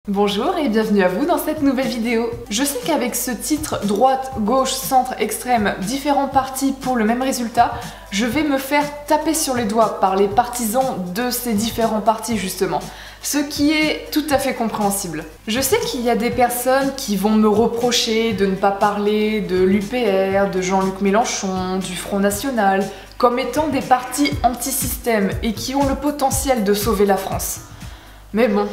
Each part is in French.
Bonjour et bienvenue à vous dans cette nouvelle vidéo. Je sais qu'avec ce titre droite, gauche, centre, extrême, différents partis pour le même résultat, je vais me faire taper sur les doigts par les partisans de ces différents partis justement, ce qui est tout à fait compréhensible. Je sais qu'il y a des personnes qui vont me reprocher de ne pas parler de l'UPR, de Jean-Luc Mélenchon, du Front National, comme étant des partis anti-système et qui ont le potentiel de sauver la France. Mais bon...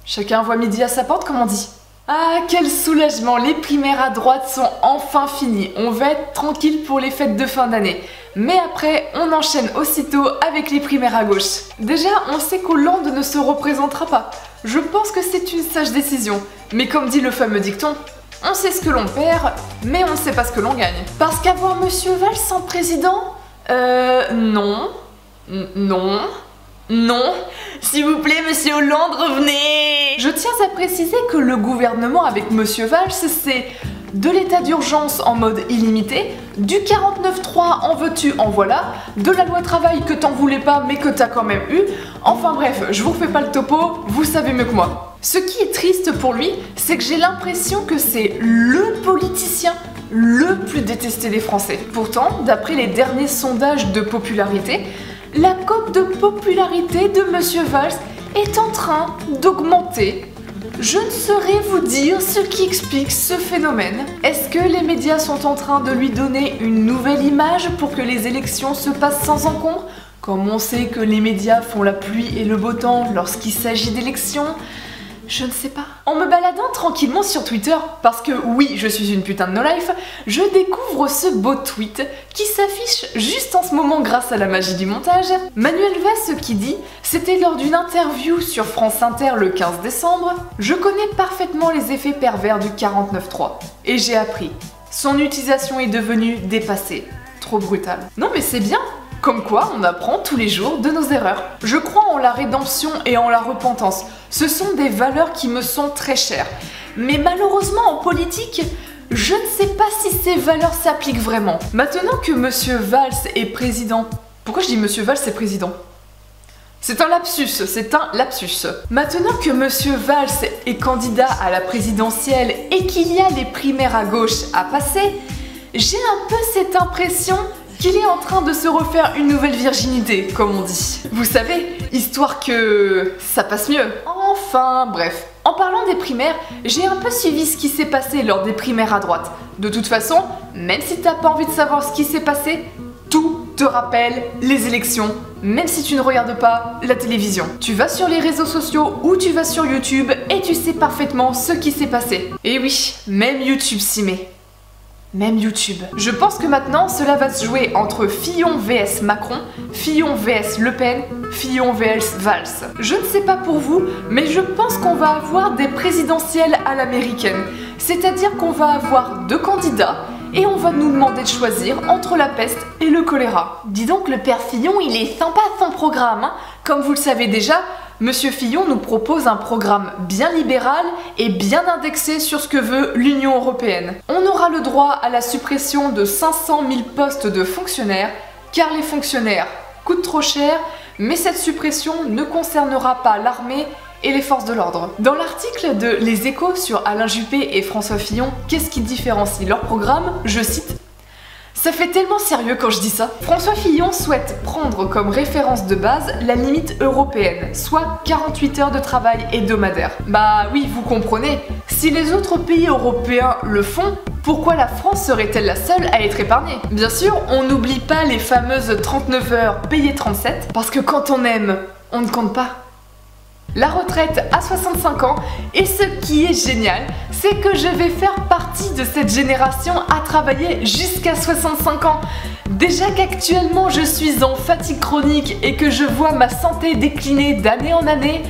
chacun voit midi à sa porte, comme on dit. Ah, quel soulagement! Les primaires à droite sont enfin finies. On va être tranquille pour les fêtes de fin d'année. Mais après, on enchaîne aussitôt avec les primaires à gauche. Déjà, on sait qu'Hollande ne se représentera pas. Je pense que c'est une sage décision. Mais comme dit le fameux dicton, on sait ce que l'on perd, mais on ne sait pas ce que l'on gagne. Parce qu'avoir Monsieur Valls en président? Non. Non. Non. S'il vous plaît, Monsieur Hollande, revenez! Je tiens à préciser que le gouvernement avec Monsieur Valls, c'est de l'état d'urgence en mode illimité, du 49.3 en veux-tu, en voilà, de la loi travail que t'en voulais pas mais que t'as quand même eu, enfin bref, je vous refais pas le topo, vous savez mieux que moi. Ce qui est triste pour lui, c'est que j'ai l'impression que c'est le politicien le plus détesté des Français. Pourtant, d'après les derniers sondages de popularité, la cote de popularité de Monsieur Valls est en train d'augmenter. Je ne saurais vous dire ce qui explique ce phénomène. Est-ce que les médias sont en train de lui donner une nouvelle image pour que les élections se passent sans encombre? Comme on sait que les médias font la pluie et le beau temps lorsqu'il s'agit d'élections, je ne sais pas. En me baladant tranquillement sur Twitter, parce que oui, je suis une putain de no-life, je découvre ce beau tweet qui s'affiche juste en ce moment grâce à la magie du montage. Manuel Valls qui dit « C'était lors d'une interview sur France Inter le 15 décembre. Je connais parfaitement les effets pervers du 49.3. Et j'ai appris. Son utilisation est devenue dépassée. Trop brutale. » Non mais c'est bien! Comme quoi, on apprend tous les jours de nos erreurs. Je crois en la rédemption et en la repentance. Ce sont des valeurs qui me sont très chères. Mais malheureusement, en politique, je ne sais pas si ces valeurs s'appliquent vraiment. Maintenant que Monsieur Valls est président... Pourquoi je dis Monsieur Valls est président? C'est un lapsus, c'est un lapsus. Maintenant que Monsieur Valls est candidat à la présidentielle et qu'il y a les primaires à gauche à passer, j'ai un peu cette impression qu'il est en train de se refaire une nouvelle virginité, comme on dit. Vous savez, histoire que ça passe mieux. Enfin, bref. En parlant des primaires, j'ai un peu suivi ce qui s'est passé lors des primaires à droite. De toute façon, même si t'as pas envie de savoir ce qui s'est passé, tout te rappelle les élections, même si tu ne regardes pas la télévision. Tu vas sur les réseaux sociaux ou tu vas sur YouTube et tu sais parfaitement ce qui s'est passé. Et oui, même YouTube s'y met. Même YouTube. Je pense que maintenant, cela va se jouer entre Fillon vs Macron, Fillon vs Le Pen, Fillon vs Valls. Je ne sais pas pour vous, mais je pense qu'on va avoir des présidentielles à l'américaine. C'est-à-dire qu'on va avoir deux candidats et on va nous demander de choisir entre la peste et le choléra. Dis donc, le père Fillon, il est sympa son programme, hein. Comme vous le savez déjà, Monsieur Fillon nous propose un programme bien libéral et bien indexé sur ce que veut l'Union européenne. On aura le droit à la suppression de 500 000 postes de fonctionnaires, car les fonctionnaires coûtent trop cher, mais cette suppression ne concernera pas l'armée et les forces de l'ordre. Dans l'article de Les Échos sur Alain Juppé et François Fillon, qu'est-ce qui différencie leur programme? Je cite: ça fait tellement sérieux quand je dis ça. François Fillon souhaite prendre comme référence de base la limite européenne, soit 48 heures de travail hebdomadaire. Bah oui, vous comprenez, si les autres pays européens le font, pourquoi la France serait-elle la seule à être épargnée? Bien sûr, on n'oublie pas les fameuses 39 heures payées 37, parce que quand on aime, on ne compte pas. La retraite à 65 ans, et ce qui est génial, c'est que je vais faire partie de cette génération à travailler jusqu'à 65 ans. Déjà qu'actuellement je suis en fatigue chronique et que je vois ma santé décliner d'année en année,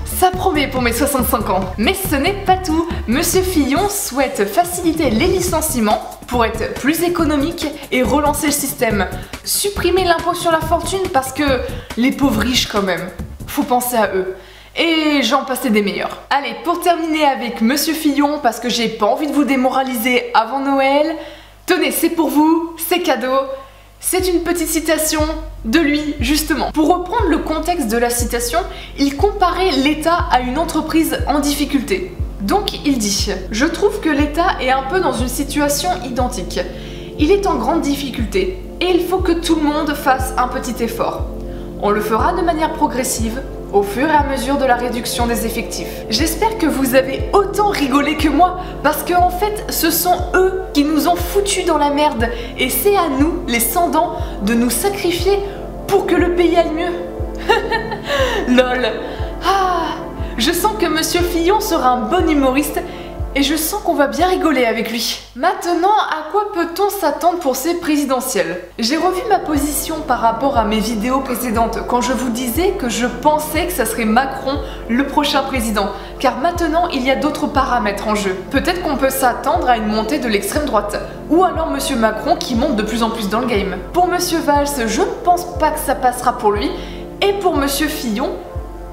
ça promet pour mes 65 ans. Mais ce n'est pas tout. Monsieur Fillon souhaite faciliter les licenciements pour être plus économique et relancer le système. Supprimer l'impôt sur la fortune parce que les pauvres riches quand même, faut penser à eux. Et j'en passais des meilleurs. Allez, pour terminer avec Monsieur Fillon, parce que j'ai pas envie de vous démoraliser avant Noël, tenez, c'est pour vous, c'est cadeau. C'est une petite citation de lui, justement. Pour reprendre le contexte de la citation, il comparait l'État à une entreprise en difficulté. Donc il dit « Je trouve que l'État est un peu dans une situation identique. Il est en grande difficulté et il faut que tout le monde fasse un petit effort. On le fera de manière progressive, au fur et à mesure de la réduction des effectifs. » J'espère que vous avez autant rigolé que moi, parce que en fait, ce sont eux qui nous ont foutus dans la merde, et c'est à nous, les sans-dents, de nous sacrifier pour que le pays aille mieux. Lol. Ah, je sens que Monsieur Fillon sera un bon humoriste, et je sens qu'on va bien rigoler avec lui. Maintenant, à quoi peut-on s'attendre pour ces présidentielles? J'ai revu ma position par rapport à mes vidéos précédentes, quand je vous disais que je pensais que ça serait Macron le prochain président, car maintenant il y a d'autres paramètres en jeu. Peut-être qu'on peut s'attendre à une montée de l'extrême droite, ou alors Monsieur Macron qui monte de plus en plus dans le game. Pour Monsieur Valls, je ne pense pas que ça passera pour lui, et pour Monsieur Fillon,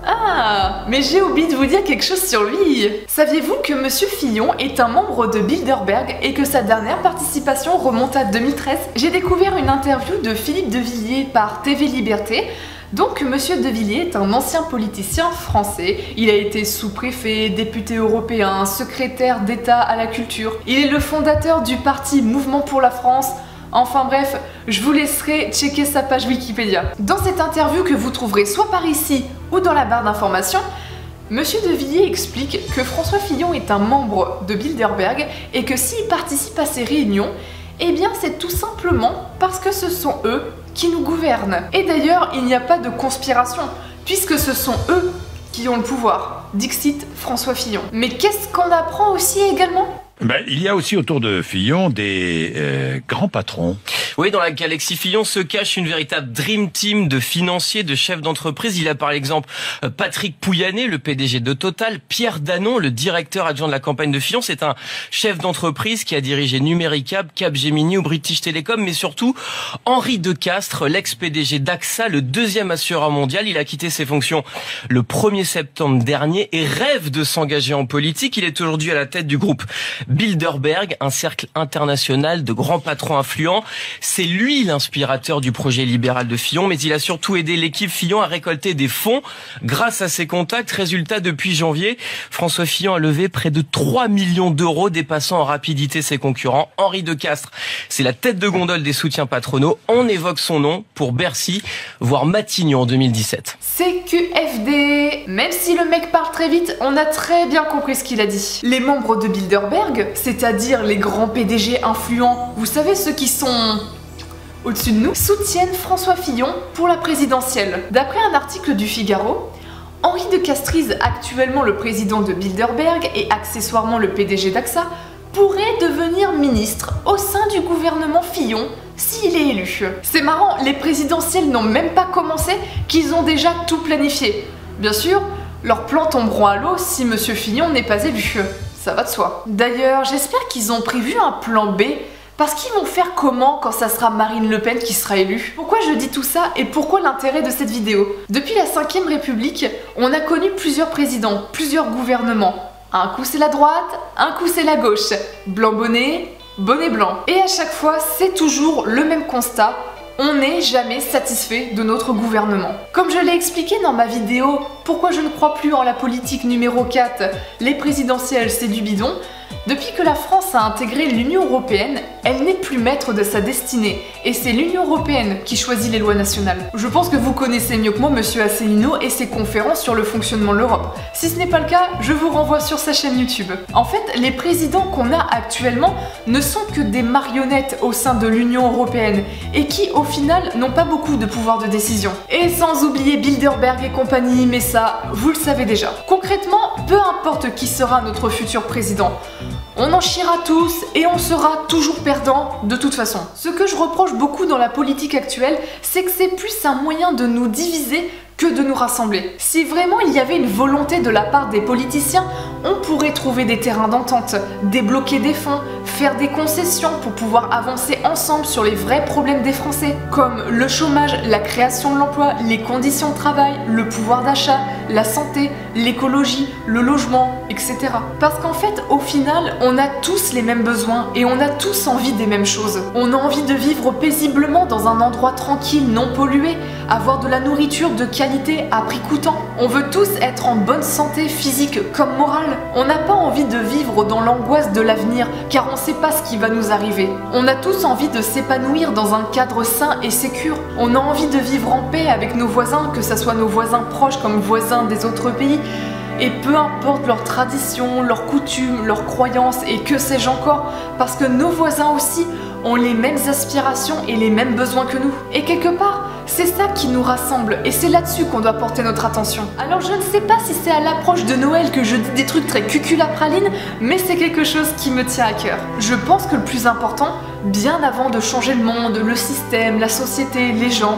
ah, mais j'ai oublié de vous dire quelque chose sur lui. Saviez-vous que Monsieur Fillon est un membre de Bilderberg et que sa dernière participation remonte à 2013? J'ai découvert une interview de Philippe de Villiers par TV Liberté. Donc Monsieur de Villiers est un ancien politicien français. Il a été sous-préfet, député européen, secrétaire d'État à la culture. Il est le fondateur du parti Mouvement pour la France. Enfin bref, je vous laisserai checker sa page Wikipédia. Dans cette interview que vous trouverez soit par ici ou dans la barre d'informations, Monsieur de Villiers explique que François Fillon est un membre de Bilderberg et que s'il participe à ces réunions, eh bien c'est tout simplement parce que ce sont eux qui nous gouvernent. Et d'ailleurs, il n'y a pas de conspiration, puisque ce sont eux qui ont le pouvoir. Dixit François Fillon. Mais qu'est-ce qu'on apprend aussi également ? Il y a aussi autour de Fillon des grands patrons. Oui, dans la galaxie Fillon se cache une véritable dream team de financiers, de chefs d'entreprise. Il y a par exemple Patrick Pouyanné, le PDG de Total, Pierre Danon, le directeur adjoint de la campagne de Fillon. C'est un chef d'entreprise qui a dirigé Numéricable, Capgemini ou British Telecom, mais surtout Henri Decastre, l'ex-PDG d'AXA, le deuxième assureur mondial. Il a quitté ses fonctions le 1er septembre dernier et rêve de s'engager en politique. Il est aujourd'hui à la tête du groupe Bilderberg, un cercle international de grands patrons influents. C'est lui l'inspirateur du projet libéral de Fillon, mais il a surtout aidé l'équipe Fillon à récolter des fonds grâce à ses contacts. Résultat, depuis janvier, François Fillon a levé près de 3 millions d'euros, dépassant en rapidité ses concurrents. Henri Decastre, c'est la tête de gondole des soutiens patronaux. On évoque son nom pour Bercy, voire Matignon en 2017. CQFD. Même si le mec parle très vite, on a très bien compris ce qu'il a dit. Les membres de Bilderberg, c'est-à-dire les grands PDG influents, vous savez ceux qui sont au-dessus de nous, soutiennent François Fillon pour la présidentielle. D'après un article du Figaro, Henri Decastris, actuellement le président de Bilderberg et accessoirement le PDG d'AXA, pourrait devenir ministre au sein du gouvernement Fillon s'il est élu. C'est marrant, les présidentielles n'ont même pas commencé qu'ils ont déjà tout planifié. Bien sûr, leurs plans tomberont à l'eau si Monsieur Fillon n'est pas élu. Ça va de soi. D'ailleurs, j'espère qu'ils ont prévu un plan B, parce qu'ils vont faire comment quand ça sera Marine Le Pen qui sera élue? Pourquoi je dis tout ça et pourquoi l'intérêt de cette vidéo? Depuis la 5ème République, on a connu plusieurs présidents, plusieurs gouvernements. Un coup c'est la droite, un coup c'est la gauche. Blanc bonnet, bonnet blanc. Et à chaque fois, c'est toujours le même constat. On n'est jamais satisfait de notre gouvernement. Comme je l'ai expliqué dans ma vidéo « Pourquoi je ne crois plus en la politique numéro 4, les présidentielles c'est du bidon », depuis que la France a intégré l'Union Européenne, elle n'est plus maître de sa destinée, et c'est l'Union Européenne qui choisit les lois nationales. Je pense que vous connaissez mieux que moi Monsieur Asselineau et ses conférences sur le fonctionnement de l'Europe. Si ce n'est pas le cas, je vous renvoie sur sa chaîne YouTube. En fait, les présidents qu'on a actuellement ne sont que des marionnettes au sein de l'Union Européenne, et qui au final n'ont pas beaucoup de pouvoir de décision. Et sans oublier Bilderberg et compagnie, mais ça, vous le savez déjà. Concrètement, peu importe qui sera notre futur président, on en chiera tous et on sera toujours perdant de toute façon. Ce que je reproche beaucoup dans la politique actuelle, c'est que c'est plus un moyen de nous diviser que de nous rassembler. Si vraiment il y avait une volonté de la part des politiciens, on pourrait trouver des terrains d'entente, débloquer des fonds, faire des concessions pour pouvoir avancer ensemble sur les vrais problèmes des Français, comme le chômage, la création de l'emploi, les conditions de travail, le pouvoir d'achat, la santé, l'écologie, le logement, etc. Parce qu'en fait, au final, on a tous les mêmes besoins et on a tous envie des mêmes choses. On a envie de vivre paisiblement dans un endroit tranquille, non pollué, avoir de la nourriture de qualité à prix coûtant. On veut tous être en bonne santé physique comme morale. On n'a pas envie de vivre dans l'angoisse de l'avenir, car on ne sait pas ce qui va nous arriver. On a tous envie de s'épanouir dans un cadre sain et sécure. On a envie de vivre en paix avec nos voisins, que ce soit nos voisins proches comme voisins des autres pays. Et peu importe leurs traditions, leurs coutumes, leurs croyances et que sais-je encore, parce que nos voisins aussi ont les mêmes aspirations et les mêmes besoins que nous. Et quelque part, c'est ça qui nous rassemble et c'est là-dessus qu'on doit porter notre attention. Alors je ne sais pas si c'est à l'approche de Noël que je dis des trucs très cuculapraline, mais c'est quelque chose qui me tient à cœur. Je pense que le plus important, bien avant de changer le monde, le système, la société, les gens,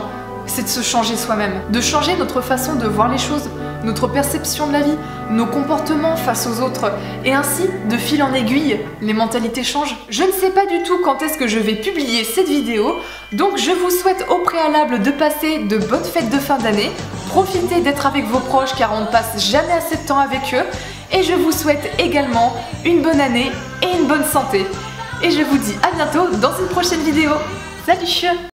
c'est de se changer soi-même, de changer notre façon de voir les choses, notre perception de la vie, nos comportements face aux autres, et ainsi, de fil en aiguille, les mentalités changent. Je ne sais pas du tout quand est-ce que je vais publier cette vidéo, donc je vous souhaite au préalable de passer de bonnes fêtes de fin d'année, profitez d'être avec vos proches car on ne passe jamais assez de temps avec eux, et je vous souhaite également une bonne année et une bonne santé. Et je vous dis à bientôt dans une prochaine vidéo. Salut!